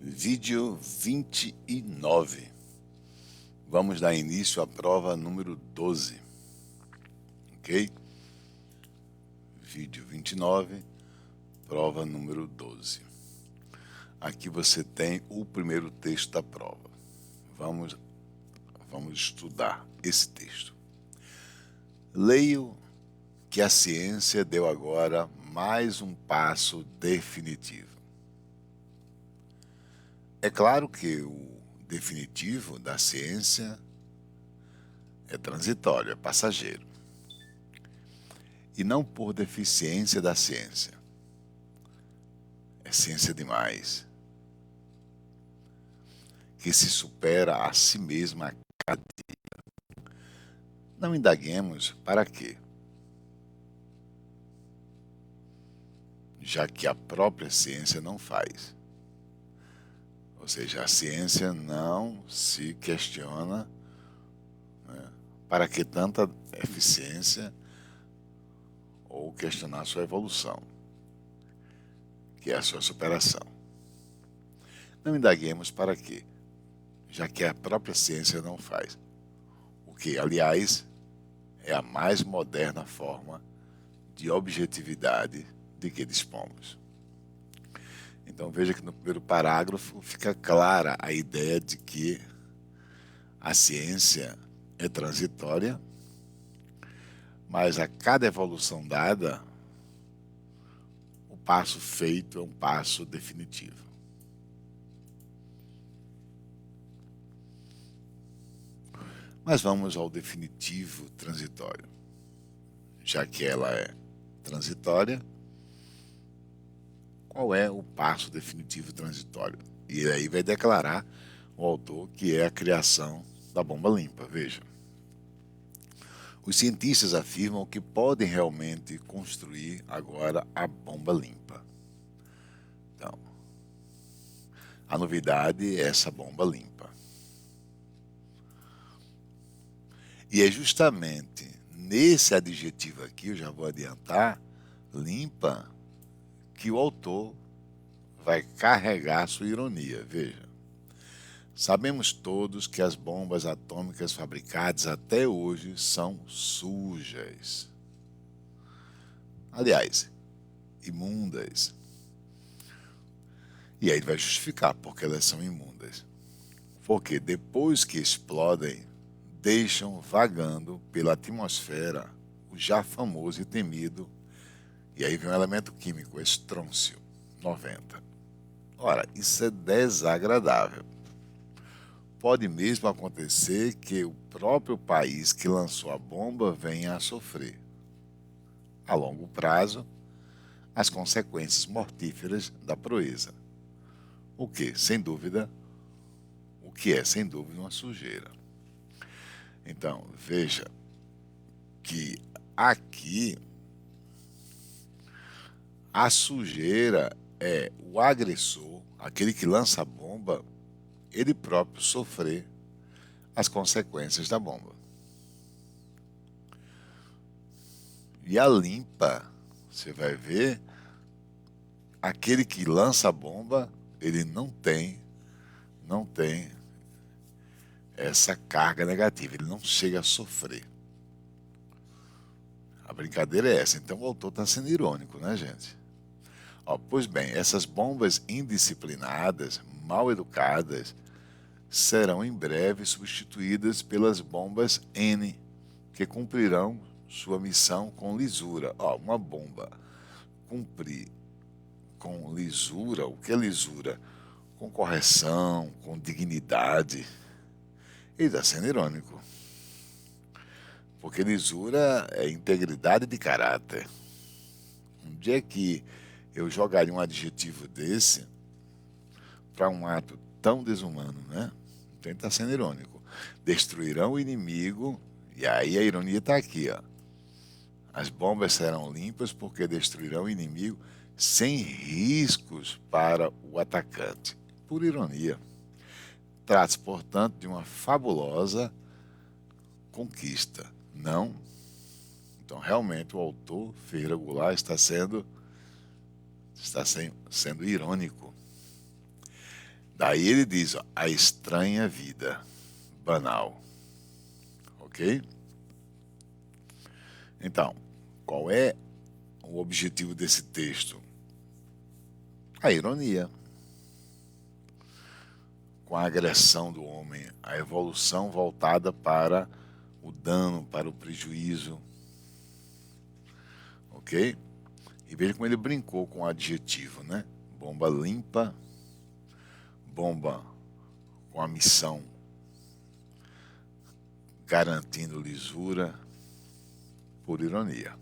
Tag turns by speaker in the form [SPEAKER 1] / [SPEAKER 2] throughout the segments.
[SPEAKER 1] Vídeo 29. Vamos dar início à prova número 12. Ok? Vídeo 29, prova número 12. Aqui você tem o primeiro texto da prova. Vamos estudar esse texto. Leio que a ciência deu agora mais um passo definitivo. É claro que o definitivo da ciência é transitório, é passageiro. E não por deficiência da ciência. É ciência demais, que se supera a si mesma a cada dia. Não indaguemos para quê? Já que a própria ciência não faz. Ou seja, a ciência não se questiona, né, para que tanta eficiência ou questionar sua evolução, que é a sua superação. Não indaguemos para quê, já que a própria ciência não faz. O que, aliás, é a mais moderna forma de objetividade de que dispomos. Então veja que no primeiro parágrafo fica clara a ideia de que a ciência é transitória, mas a cada evolução dada, o passo feito é um passo definitivo. Mas vamos ao definitivo transitório. Já que ela é transitória, qual é o passo definitivo transitório? E aí vai declarar o autor que é a criação da bomba limpa. Veja. Os cientistas afirmam que podem realmente construir agora a bomba limpa. Então, a novidade é essa bomba limpa. E é justamente nesse adjetivo aqui, eu já vou adiantar, limpa, que o autor vai carregar sua ironia. Veja, sabemos todos que as bombas atômicas fabricadas até hoje são sujas. Aliás, imundas. E aí ele vai justificar porque elas são imundas. Porque depois que explodem, deixam vagando pela atmosfera o já famoso e temido, e aí vem um elemento químico, estrôncio 90. Ora, isso é desagradável. Pode mesmo acontecer que o próprio país que lançou a bomba venha a sofrer, a longo prazo, as consequências mortíferas da proeza. O que é, sem dúvida, uma sujeira. Então, veja que aqui a sujeira é o agressor, aquele que lança a bomba, ele próprio sofrer as consequências da bomba. E a limpa, você vai ver, aquele que lança a bomba, ele não tem essa carga negativa, ele não chega a sofrer. A brincadeira é essa. Então o autor está sendo irônico, né, gente? Pois bem, essas bombas indisciplinadas, mal educadas, serão em breve substituídas pelas bombas N, que cumprirão sua missão com lisura. Uma bomba cumprir com lisura, o que é lisura? Com correção, com dignidade. Ele está sendo irônico. Porque lisura é integridade de caráter. Um dia que eu jogaria um adjetivo desse para um ato tão desumano, né? Então ele está sendo irônico. Destruirão o inimigo, e aí a ironia está aqui, ó. As bombas serão limpas porque destruirão o inimigo sem riscos para o atacante. Por ironia. Trata-se, portanto, de uma fabulosa conquista. Não? Então, realmente, o autor, Ferreira Goulart, está sendo irônico. Daí ele diz, ó, a estranha vida banal. Ok? Então, qual é o objetivo desse texto? A ironia. Com a agressão do homem, a evolução voltada para o dano, para o prejuízo. Ok? E veja como ele brincou com o adjetivo, né? Bomba limpa, bomba com a missão garantindo lisura, por ironia.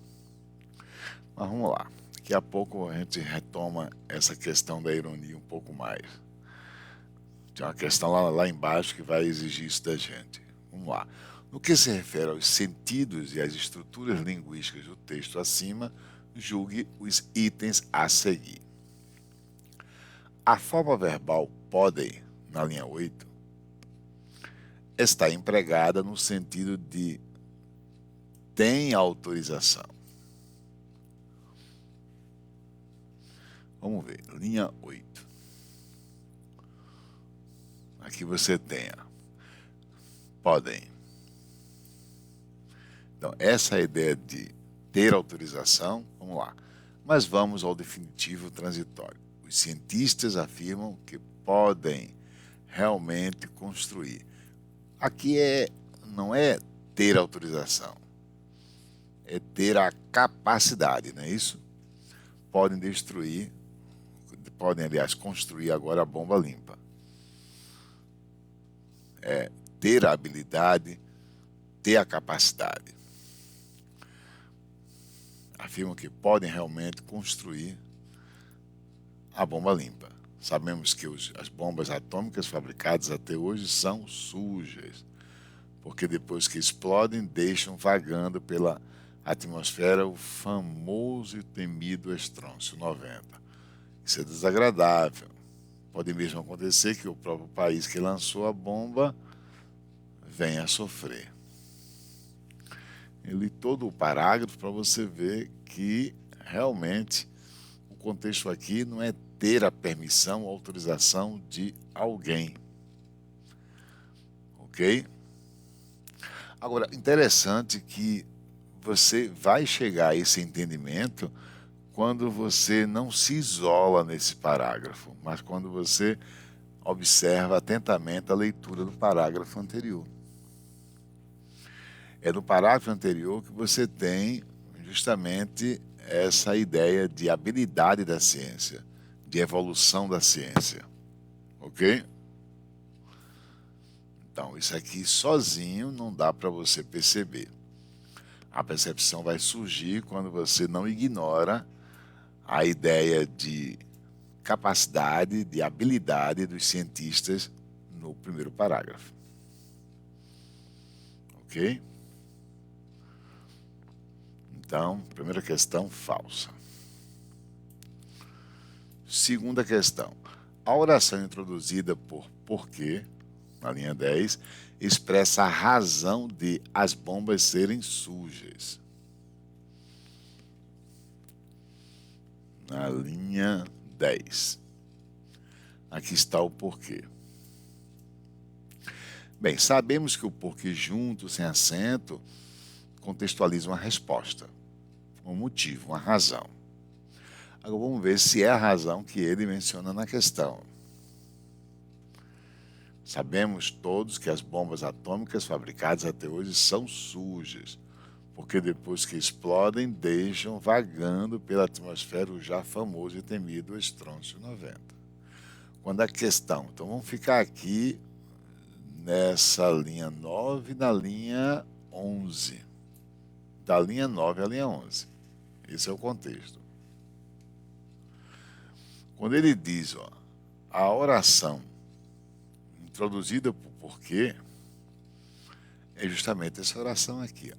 [SPEAKER 1] Mas vamos lá. Daqui a pouco a gente retoma essa questão da ironia um pouco mais. Tem uma questão lá embaixo que vai exigir isso da gente. Vamos lá. No que se refere aos sentidos e às estruturas linguísticas do texto acima, julgue os itens a seguir. A forma verbal podem, na linha 8, está empregada no sentido de tem autorização. Vamos ver, linha 8. Aqui você tem, podem. Então, essa é a ideia de ter autorização, vamos lá. Mas vamos ao definitivo transitório. Os cientistas afirmam que podem realmente construir. Aqui não é ter autorização, é ter a capacidade, não é isso? Podem destruir, podem, aliás, construir agora a bomba limpa. É ter a habilidade, ter a capacidade. Afirmam que podem realmente construir a bomba limpa. Sabemos que as bombas atômicas fabricadas até hoje são sujas, porque depois que explodem, deixam vagando pela atmosfera o famoso e temido estrôncio 90. Isso é desagradável. Pode mesmo acontecer que o próprio país que lançou a bomba venha a sofrer. Eu li todo o parágrafo para você ver que realmente o contexto aqui não é ter a permissão ou autorização de alguém. Ok? Agora, interessante que você vai chegar a esse entendimento quando você não se isola nesse parágrafo, mas quando você observa atentamente a leitura do parágrafo anterior. É no parágrafo anterior que você tem justamente essa ideia de habilidade da ciência, de evolução da ciência. Ok? Então, isso aqui sozinho não dá para você perceber. A percepção vai surgir quando você não ignora a ideia de capacidade, de habilidade dos cientistas no primeiro parágrafo. Ok? Então, primeira questão, falsa. Segunda questão. A oração introduzida por porquê, na linha 10, expressa a razão de as bombas serem sujas. Na linha 10. Aqui está o porquê. Bem, sabemos que o porquê junto, sem acento, contextualiza uma resposta, um motivo, uma razão. Agora vamos ver se é a razão que ele menciona na questão. Sabemos todos que as bombas atômicas fabricadas até hoje são sujas, porque depois que explodem, deixam vagando pela atmosfera o já famoso e temido estrôncio 90. Quando a questão, então vamos ficar aqui nessa linha 9 na linha 11. Da linha 9 à linha 11. Esse é o contexto. Quando ele diz, a oração introduzida por porquê, é justamente essa oração aqui.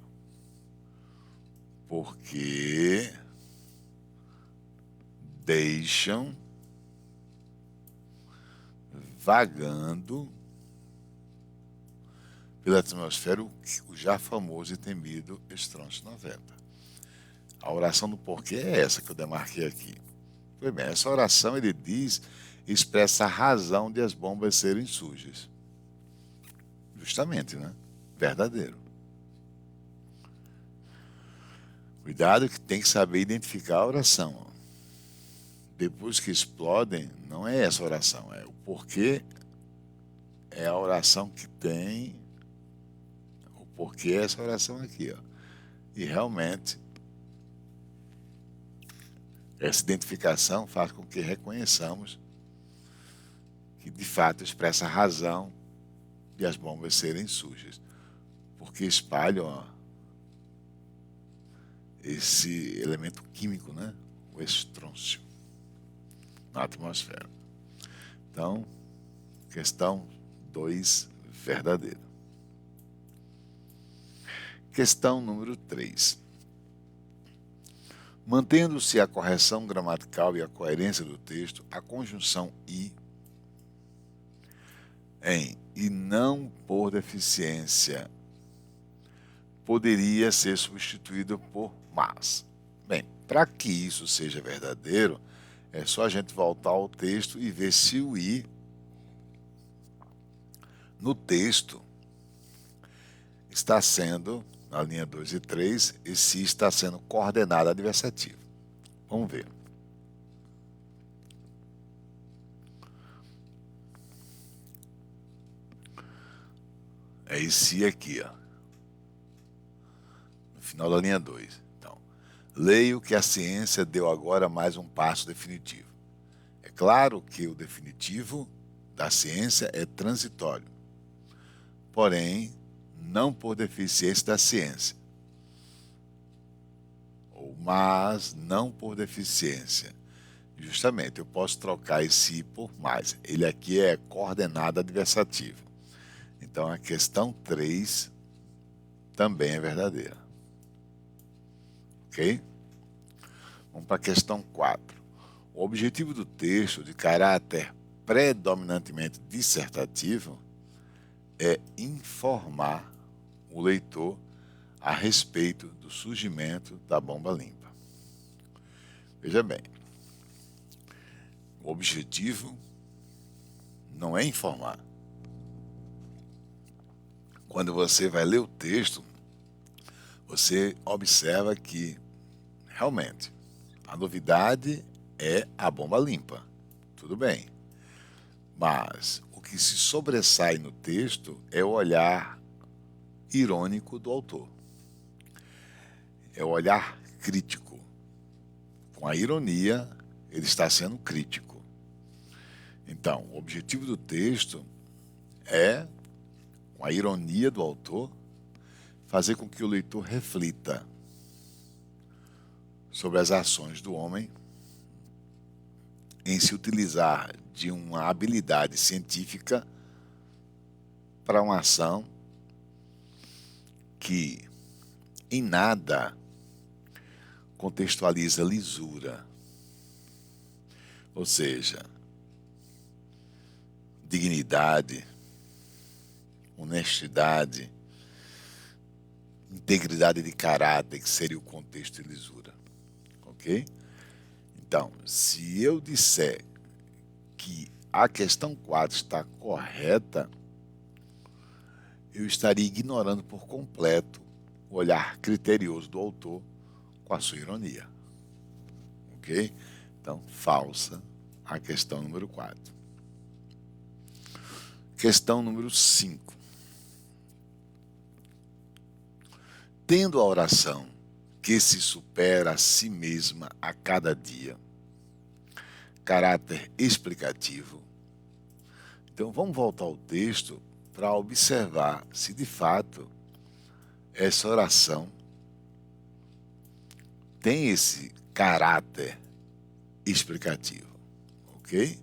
[SPEAKER 1] Porque deixam vagando pela atmosfera o já famoso e temido estrôncio 90. A oração do porquê é essa que eu demarquei aqui. Pois bem, essa oração, ele diz, expressa a razão de as bombas serem sujas. Justamente, né? Verdadeiro. Cuidado que tem que saber identificar a oração. Depois que explodem, não é essa oração, é o porquê, é a oração que tem, o porquê é essa oração aqui, ó. E realmente, essa identificação faz com que reconheçamos que de fato expressa a razão de as bombas serem sujas, porque espalham, ó, esse elemento químico, né? O estrôncio na atmosfera. Então, questão 2, verdadeira. Questão número 3. Mantendo-se a correção gramatical e a coerência do texto, a conjunção "e" em "e não por deficiência" poderia ser substituído por "mas". Bem, para que isso seja verdadeiro, é só a gente voltar ao texto e ver se o "e" no texto está sendo, na linha 2 e 3, e se está sendo coordenado adversativo. Vamos ver. É esse aqui, ó. No final da linha 2. Então, leio que a ciência deu agora mais um passo definitivo. É claro que o definitivo da ciência é transitório, porém, não por deficiência da ciência. Ou mas não por deficiência. Justamente, eu posso trocar esse "e" por "mais". Ele aqui é coordenado adversativo. Então, a questão 3 também é verdadeira. Ok? Vamos para a questão 4. O objetivo do texto, de caráter predominantemente dissertativo, é informar o leitor a respeito do surgimento da bomba limpa. Veja bem, o objetivo não é informar. Quando você vai ler o texto, você observa que, realmente, a novidade é a bomba limpa. Tudo bem. Mas o que se sobressai no texto é o olhar irônico do autor. É o olhar crítico. Com a ironia, ele está sendo crítico. Então, o objetivo do texto é, com a ironia do autor, fazer com que o leitor reflita sobre as ações do homem em se utilizar de uma habilidade científica para uma ação que em nada contextualiza lisura, ou seja, dignidade, honestidade, integridade de caráter, que seria o contexto de lisura. Ok? Então, se eu disser que a questão 4 está correta, eu estaria ignorando por completo o olhar criterioso do autor com a sua ironia. Ok? Então, falsa a questão número 4. Questão número 5. Tendo a oração que se supera a si mesma a cada dia caráter explicativo, então vamos voltar ao texto para observar se de fato essa oração tem esse caráter explicativo, ok?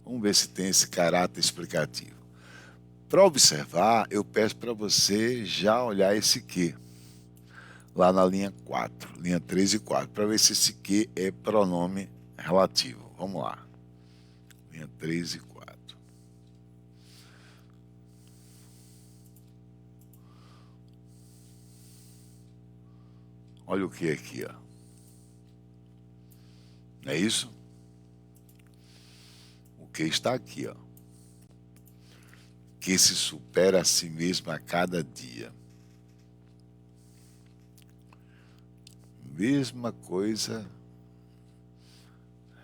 [SPEAKER 1] Vamos ver se tem esse caráter explicativo. Para observar, eu peço para você já olhar esse que lá na linha 4, linha 3 e 4, para ver se esse que é pronome relativo. Vamos lá. Linha 3 e 4. Olha o que aqui, ó. Não é isso? Porque está aqui, ó, que se supera a si mesmo a cada dia. Mesma coisa,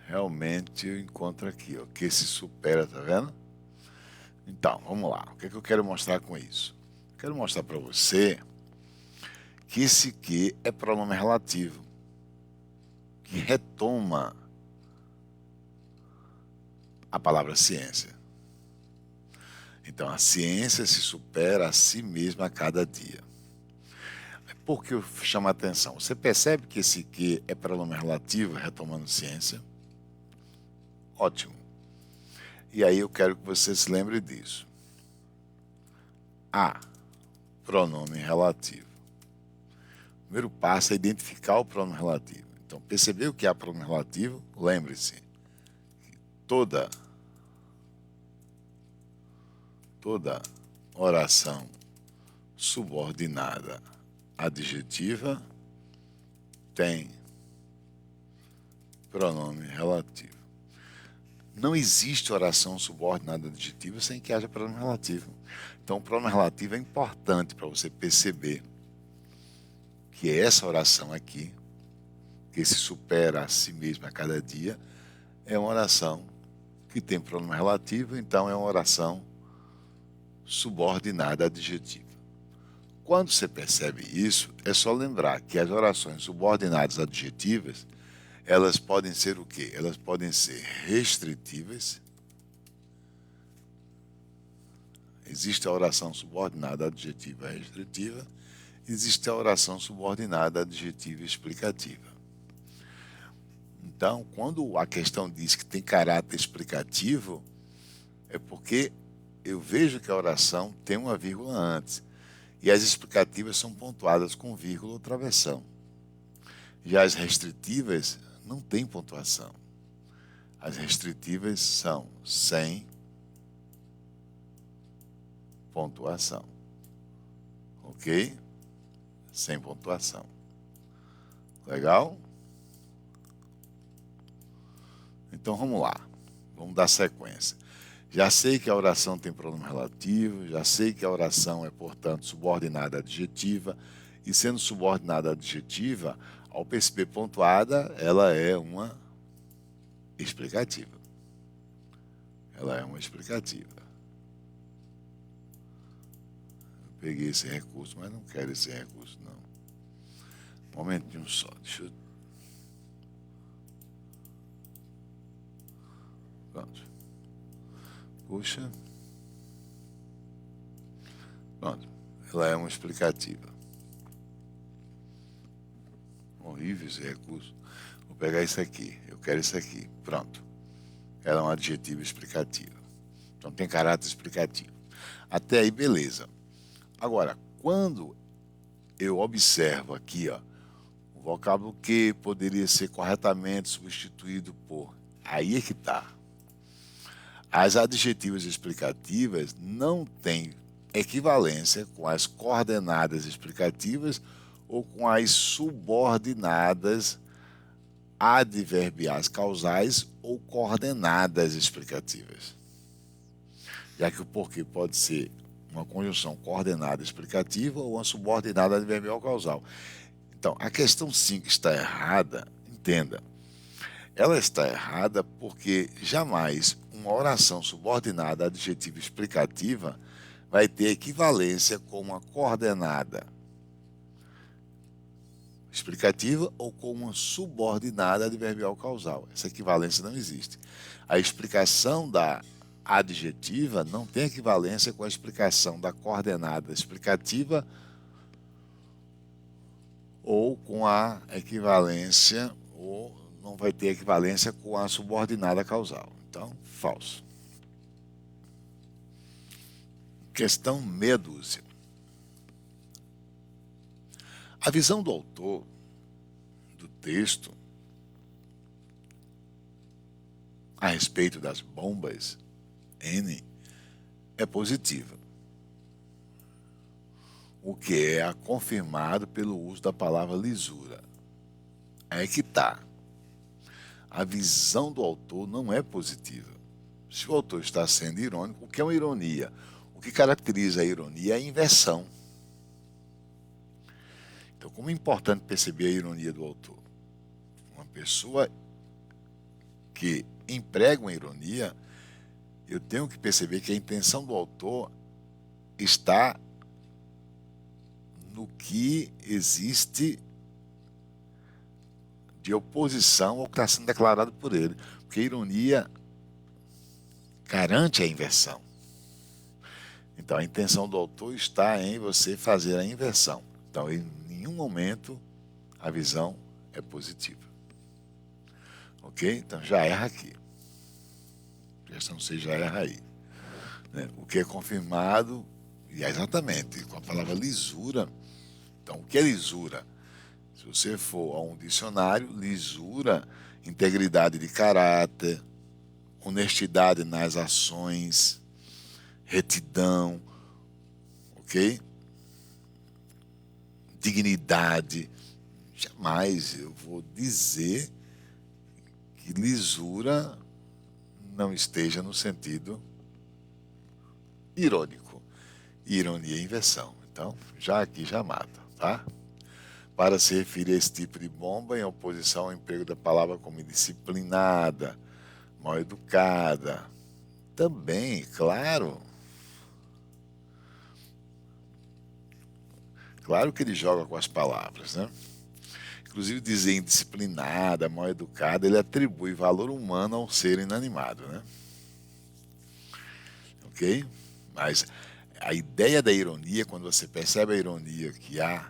[SPEAKER 1] realmente eu encontro aqui, ó, que se supera, tá vendo? Então, vamos lá. O que é que eu quero mostrar com isso? Quero mostrar para você que esse que é pronome relativo, que retoma a palavra ciência. Então, a ciência se supera a si mesma a cada dia. Por que eu chamo a atenção? Você percebe que esse que é pronome relativo, retomando ciência? Ótimo. E aí eu quero que você se lembre disso. A, pronome relativo. O primeiro passo é identificar o pronome relativo. Então, percebeu que há pronome relativo? Lembre-se que toda oração subordinada adjetiva tem pronome relativo. Não existe oração subordinada adjetiva sem que haja pronome relativo. Então, o pronome relativo é importante para você perceber que essa oração aqui, que se supera a si mesma a cada dia, é uma oração que tem pronome relativo, então é uma oração subordinada adjetiva. Quando você percebe isso, é só lembrar que as orações subordinadas adjetivas, elas podem ser o quê? Elas podem ser restritivas. Existe a oração subordinada adjetiva restritiva, existe a oração subordinada adjetiva explicativa. Então, quando a questão diz que tem caráter explicativo, é porque eu vejo que a oração tem uma vírgula antes, e as explicativas são pontuadas com vírgula ou travessão. Já as restritivas não têm pontuação. As restritivas são sem pontuação. Ok? Sem pontuação. Legal? Então vamos lá. Vamos dar sequência. Já sei que a oração tem pronome relativo, já sei que a oração é, portanto, subordinada adjetiva, e sendo subordinada adjetiva, ao perceber pontuada, ela é uma explicativa. Ela é uma explicativa. Eu peguei esse recurso, mas não quero esse recurso, não. Um momentinho só, deixa eu... Pronto. Puxa. Pronto. Ela é uma explicativa. Horrível esse recurso. Vou pegar isso aqui. Eu quero isso aqui. Pronto. Ela é um adjetivo explicativo. Então tem caráter explicativo. Até aí, beleza. Agora, quando eu observo aqui, ó, o vocábulo que poderia ser corretamente substituído por... Aí é que está. As adjetivas explicativas não têm equivalência com as coordenadas explicativas ou com as subordinadas adverbiais causais ou coordenadas explicativas. Já que o porquê pode ser uma conjunção coordenada explicativa ou uma subordinada adverbial causal. Então, a questão 5 está errada, entenda. Ela está errada porque jamais uma oração subordinada adjetiva explicativa vai ter equivalência com uma coordenada explicativa ou com uma subordinada adverbial causal. Essa equivalência não existe. A explicação da adjetiva não tem equivalência com a explicação da coordenada explicativa ou com a equivalência, ou não vai ter equivalência com a subordinada causal. Então, falso. Questão meia dúzia. A visão do autor do texto a respeito das bombas N é positiva, o que é confirmado pelo uso da palavra lisura. Aí que está. A visão do autor não é positiva. Se o autor está sendo irônico, o que é uma ironia? O que caracteriza a ironia é a inversão. Então, como é importante perceber a ironia do autor? Uma pessoa que emprega uma ironia, eu tenho que perceber que a intenção do autor está no que existe de oposição ao que está sendo declarado por ele. Porque a ironia garante a inversão. Então, a intenção do autor está em você fazer a inversão. Então, em nenhum momento a visão é positiva. Ok? Então, já erra aqui. Questão C já erra aí. Né? O que é confirmado, e é exatamente com a palavra lisura. Então, o que é lisura? Se você for a um dicionário, lisura, integridade de caráter, honestidade nas ações, retidão, ok? Dignidade. Jamais eu vou dizer que lisura não esteja no sentido irônico. Ironia e inversão. Então, já aqui já mata, tá? Para se referir a esse tipo de bomba, em oposição ao emprego da palavra como indisciplinada, mal educada. Também, claro que ele joga com as palavras, né? Inclusive dizer indisciplinada, mal educada, ele atribui valor humano ao ser inanimado, né? Ok? Mas a ideia da ironia, quando você percebe a ironia que há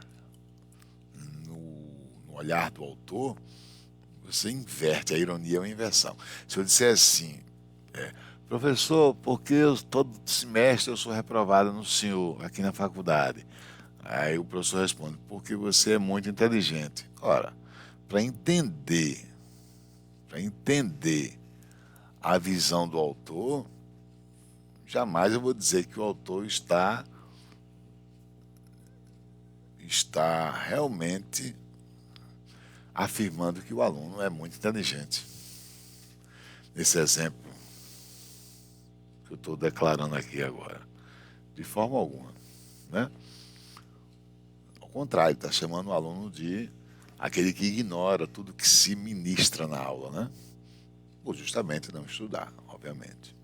[SPEAKER 1] no olhar do autor, você inverte, a ironia é uma inversão. Se eu disser assim, professor, porque todo semestre eu sou reprovado no senhor, aqui na faculdade? Aí o professor responde, porque você é muito inteligente. Ora, para entender a visão do autor, jamais eu vou dizer que o autor está realmente afirmando que o aluno é muito inteligente. Nesse exemplo que eu estou declarando aqui agora, de forma alguma, né? Ao contrário, está chamando o aluno de aquele que ignora tudo que se ministra na aula, né? Por justamente não estudar, obviamente.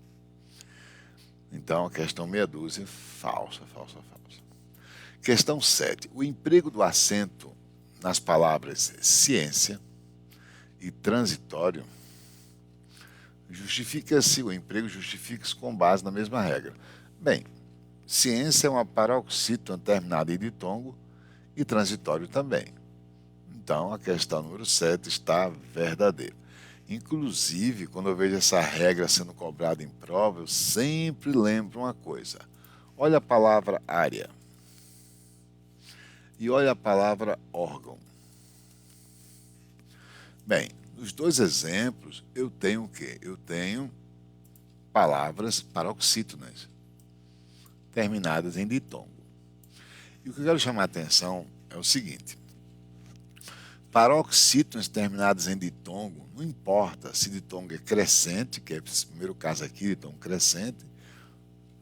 [SPEAKER 1] Então, a questão meia dúzia, falsa. Questão 7. O emprego do acento nas palavras ciência e transitório justifica-se, o emprego justifica-se com base na mesma regra. Bem, ciência é uma paroxítona terminada em ditongo e transitório também. Então, a questão número 7 está verdadeira. Inclusive, quando eu vejo essa regra sendo cobrada em prova, eu sempre lembro uma coisa. Olha a palavra área e olha a palavra órgão. Bem, nos dois exemplos, eu tenho o quê? Eu tenho palavras paroxítonas, terminadas em ditongo. E o que eu quero chamar a atenção é o seguinte. Paroxítonas terminadas em ditongo, não importa se ditongo é crescente, que é o primeiro caso aqui, ditongo crescente,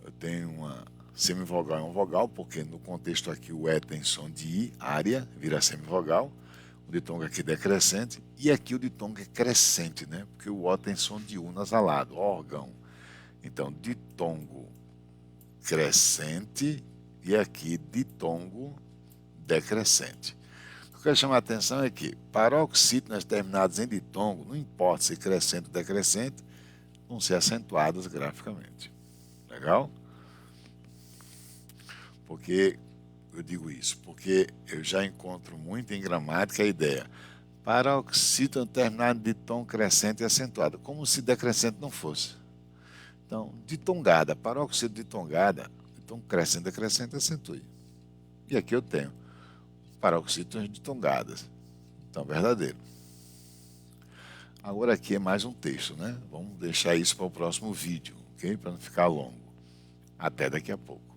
[SPEAKER 1] eu tenho uma semivogal e uma vogal, porque no contexto aqui o E tem som de I, área, vira semivogal, o ditongo aqui é decrescente, e aqui o ditongo é crescente, né? Porque o O tem som de U nasalado, órgão. Então, ditongo crescente e aqui ditongo decrescente. O que eu quero chamar a atenção é que paroxítonas terminadas em ditongo, não importa se crescente ou decrescente, vão ser acentuadas graficamente. Legal? Porque eu digo isso? Porque eu já encontro muito em gramática a ideia paroxítona terminada de tom crescente e acentuado, como se decrescente não fosse. Então, ditongada, paroxítona ditongada, tom crescente, decrescente, acentue. E aqui eu tenho paroxítonas ditongadas. Então, verdadeiro. Agora aqui é mais um texto, né? Vamos deixar isso para o próximo vídeo, ok? Para não ficar longo. Até daqui a pouco.